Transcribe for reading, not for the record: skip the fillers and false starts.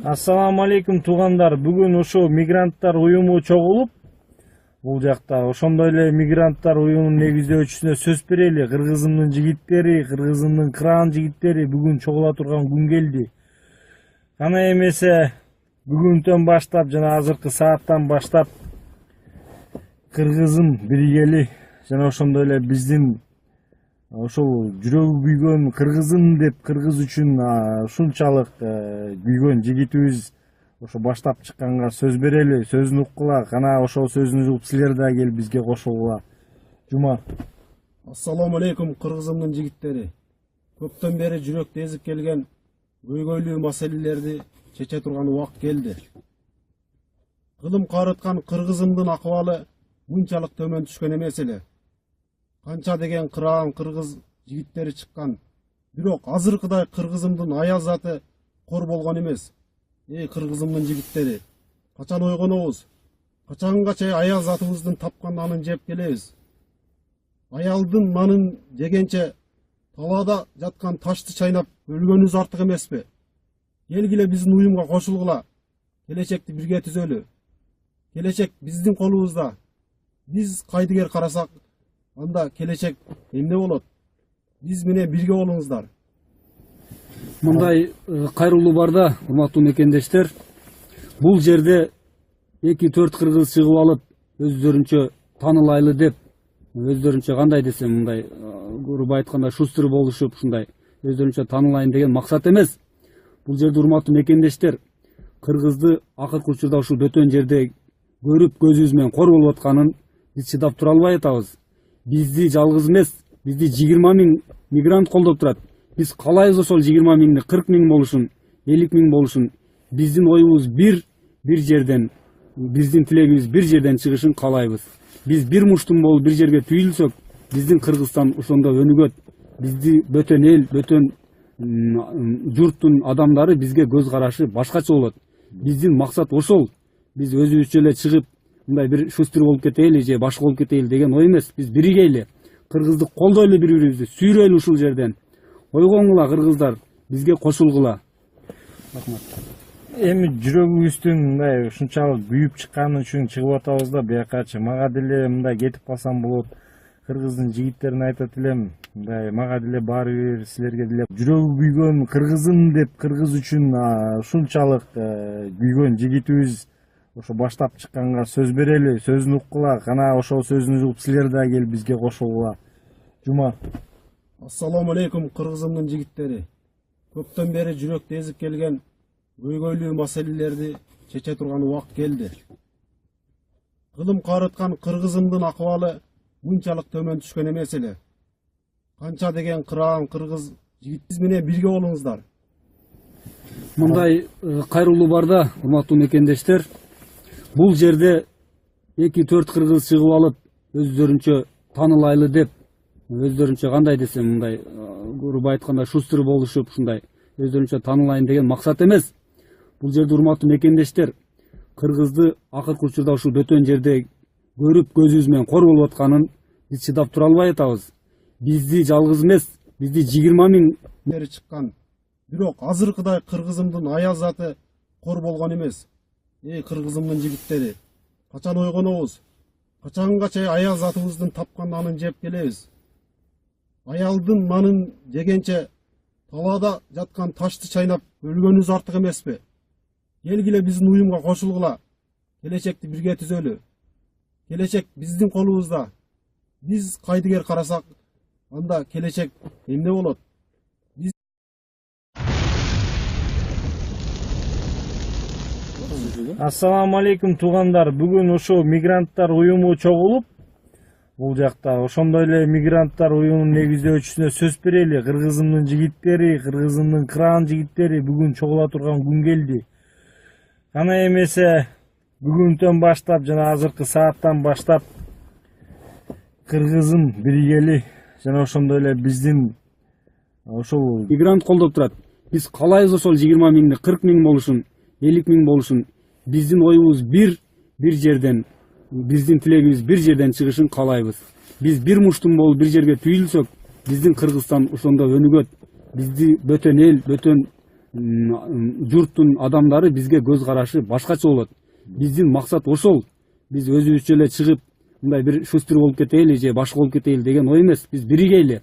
Ассаламу алейкум туугандар. Бүгүн ошо мигранттар уюму чогулуп, бул жакта ошондой эле мигранттар уюмунун негиздөөчүсүнө сөз берели. Кыргызымдын жигиттери, Кыргызымдын кран жигиттери бүгүн чогула турган күн келди. Кана эмесе бүгүнтөн баштап жана азыркы сааттан баштап Кыргызым биргели жана ошондой эле биздин ошол жүрөгү күйгөн Кыргызым деп кыргыз үчүн ушунчалык күйгөн жигитибиз ошо баштап чыкканга сөз берели, сөзүн уккула. Кана ошол сөзүн угуп силер да келип бизге кошулгула. Жума. Ассаламу алейкум Кыргызымдын жигиттери. Көптөн бери жүрөктү эзип келген көйгөйлүү маселелерди чече турган убакыт келди. Кылым карыткан Кыргызымдын акыбалы мынчалык төмөн түшкөн эмес эле. Канча деген кыраан кыргыз жигиттери чыккан. Бирок азыркыдай Кыргызымдын аял заты кор болгон эмес. Кыргызымдын жигиттери, качан ойгонобуз? Качанга чейин аял затыбыздын тапкан нанын жеп келебиз? Аялдын нанын жегенче талаада жаткан ташты чайнап өлгөнүбүз артык эмеспи? Келгиле биздин уюмга кошулгула. Келечекти бирге түзөлү. Келечек биздин колубузда. Биз кайдыгер карасак, анда келечек эмне болот? Биз менен бирге болуңуздар. Мындай кайрылуу барда, урматтуу мекендештер, бул жерде 2-4 кыргыз чыгып алып, өздөрүнчө таанылайлы деп, өздөрүнчө кандай десем, мындай грубо айтканда шустер болушуп, ушундай өздөрүнчө таанылайын деген максат эмес. Бул жерде урматтуу мекендештер, кыргызды акыркы учурда ушул бөтөн жерде көрүп көзүбүз менен кор болуп атканын биз чыдап тура албай атабыз. Бизди жалгыз эмес, бизди 20 000 мигрант колдоп турат. Биз каалайбыз ошол 20 000 40 000 болушун, 50 000 болушун. Биздин оюбуз бир жерден, биздин тилегибиз бир жерден чыгышын каалайбыз. Биз бир муштум болуп бир жерге түйүлсөк, биздин Кыргызстан ошондо өнүгөт. Бизди бөтөн эл, бөтөн журттун адамдары бизге көз карашы башкача болот. Биздин максат ошол. Биз өзүбүзчө эле чыгып, мындай бир шустер болуп кетели же башка болуп кетели деген ой эмес. Биз биригейли, кыргызды колдойлу бири-бирибизди, сүйрөйлү ушул жерден. Ойгоңула кыргыздар, бизге кошулгула. Рахмат. Эми жүрөгүбүздүн мындай ушунчалык күйүп чыкканы үчүн чыгып атабыз да биякачы. Мага деле мындай кетип калсам болот. Кыргыздын жигиттерине айтат элем, мындай мага деле баары бир силерге деле жүрөгү күйгөн Кыргызым деп кыргыз үчүн ушунчалык күйгөн жигитибиз ошо баштап чыкканга сөз берели, сөзүн уккула. Кана ошол сөзүн угуп силер да келип бизге кошулгула. Жума. Ассаламу алейкум Кыргызымдын жигиттери. Көптөн бери жүрөктү эзип келген көйгөйлүү маселелерди чече турган убакыт келди. Кылым карыткан Кыргызымдын акыбалы мынчалык төмөн түшкөн эмес эле. Канча деген кыраан кыргыз жигитибиз менен бирге болуңуздар. Мындай кайрылуу барда, урматтуу мекендештер, бул жерде 2-4 кыргыз чыгып алып, өздөрүнчө таанылайлы деп, өздөрүнчө кандай десем, мындай грубо айтканда шустер болушуп, ушундай өздөрүнчө таанылайын деген максат эмес. Бул жерде урматтуу мекендештер, кыргызды акыркы учурда ушул бөтөн жерде көрүп көзүбүз менен кор болуп атканын биз чыдап тура албай атабыз. Бизди жалгыз эмес, бизди 20 000 бери чыккан. Бирок азыркыдай Кыргызымдын аял заты кор болгон эмес. Кыргызымдын жигиттери, качан ойгонобуз? Качанга чейин аял затыбыздын тапкан нанын жеп келебиз? Аялдын нанын жегенче талаада жаткан ташты чайнап өлгөнүбүз артык эмеспи? Келгиле биздин уюмга кошулгула. Келечекти бирге түзөлү. Келечек биздин колубузда. Биз кайдыгер карасак, анда келечек эмне болот? Ассаламу алейкум туугандар. Бүгүн ошо мигранттар уюму чогулуп, бул жакта ошондой эле мигранттар уюмунун негиздөөчүсүнө сөз берели. Кыргызымдын жигиттери, Кыргызымдын кран жигиттери бүгүн чогула турган күн келди. Кана эмесе бүгүнтөн баштап жана азыркы сааттан баштап Кыргызым биргели жана ошондой эле биздин ошол мигрант колдоп турат. Биз каалайбыз ошол 20 000 40 000 болушун, 50 000 болушун. Биздин оюбуз бир жерден, биздин тилегибиз бир жерден чыгышын каалайбыз. Биз бир муштум болуп бир жерге түйүлсөк, биздин Кыргызстан ошондо өнүгөт. Бизди бөтөн эл, бөтөн журттун адамдары бизге көз карашы башкача болот. Биздин максат ошол. Биз өзүбүзчө эле чыгып мындай бир шустер болуп кетели же башка болуп кетели деген ой эмес. Биз биригейли